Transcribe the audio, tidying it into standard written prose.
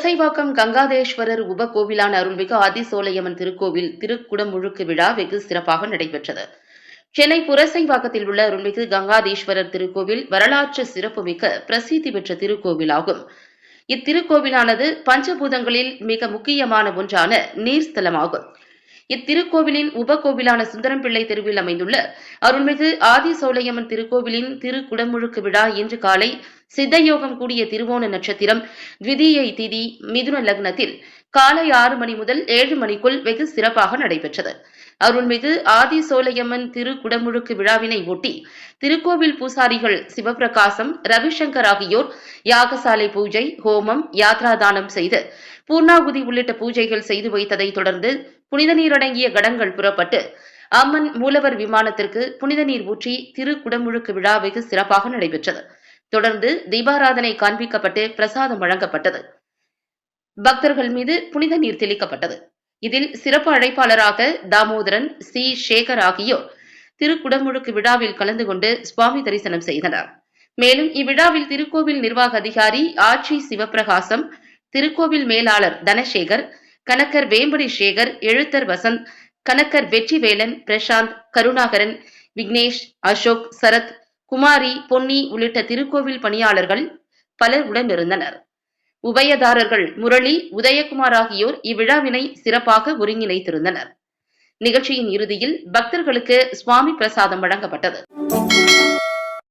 புரசைவாக்கம் கங்காதேஸ்வரர் உபகோவிலான அருள்மிகு ஆதிசோலையம்மன் திருக்கோவில் திருக்குடமுழுக்கு விழா வெகு சிறப்பாக நடைபெற்றது. சென்னை புரசைவாக்கத்தில் உள்ள அருள்மிகு கங்காதேஸ்வரர் திருக்கோவில் வரலாற்று சிறப்புமிக்க பிரசித்தி பெற்ற திருக்கோவிலாகும். இத்திருக்கோவிலானது பஞ்சபூதங்களில் மிக முக்கியமான ஒன்றான நீர்ஸ்தலமாகும். இத்திருக்கோவிலின் உபகோவிலான சுந்தரம்பிள்ளை தெருவில் அமைந்துள்ள அருள்மிகு ஆதிசோலையம்மன் திருக்கோவிலின் திருக்குடமுழுக்கு விழா இன்று காலை சித்தயோகம் கூடிய திருவோண நட்சத்திரம் த்விதீயை திதி மிதுன லக்னத்தில் காலை 6 மணி முதல் 7 மணிக்குள் வெகு சிறப்பாக நடைபெற்றது. அருள்மிகு ஆதிசோலையம்மன் திருக்குடமுழுக்கு விழாவினை ஒட்டி திருக்கோவில் பூசாரிகள் சிவபிரகாசம், ரவிசங்கர் ஆகியோர் யாகசாலை பூஜை, ஹோமம், யாத்ராதானம் செய்து பூர்ணாகுதி உள்ளிட்ட பூஜைகள் செய்து வைத்ததை தொடர்ந்து புனித நீர் அடங்கிய கடங்கள் புறப்பட்டு அம்மன் மூலவர் விமானத்திற்கு புனித நீர் ஊற்றி திருக்குடமுழுக்கு விழா வெகு சிறப்பாக நடைபெற்றது. தொடர்ந்து தீபாராதனை காண்பிக்கப்பட்டு பிரசாதம் வழங்கப்பட்டது. பக்தர்கள் மீது புனித நீர் தெளிக்கப்பட்டது. இதில் சிறப்பு அழைப்பாளராக தாமோதரன், சி சேகர் ஆகியோர் திருக்குடமுழுக்கு விழாவில் கலந்து கொண்டு சுவாமி தரிசனம் செய்தனர். மேலும் இவ்விழாவில் திருக்கோவில் நிர்வாக அதிகாரி ஆட்சி சிவபிரகாசம், திருக்கோவில் மேலாளர் தனசேகர், கணக்கர் வேம்படி சேகர், எழுத்தர் வசந்த், கணக்கர் வெற்றிவேலன், பிரசாந்த், கருணாகரன், விக்னேஷ், அசோக், சரத், குமாரி, பொன்னி உள்ளிட்ட திருக்கோவில் பணியாளர்கள் பலர் உடனிருந்தனர். உபயதாரர்கள் முரளி, உதயகுமார் ஆகியோர் இவ்விழாவினை சிறப்பாக ஒருங்கிணைத்திருந்தனர். நிகழ்ச்சியின் இறுதியில் பக்தர்களுக்கு சுவாமி பிரசாதம் வழங்கப்பட்டது.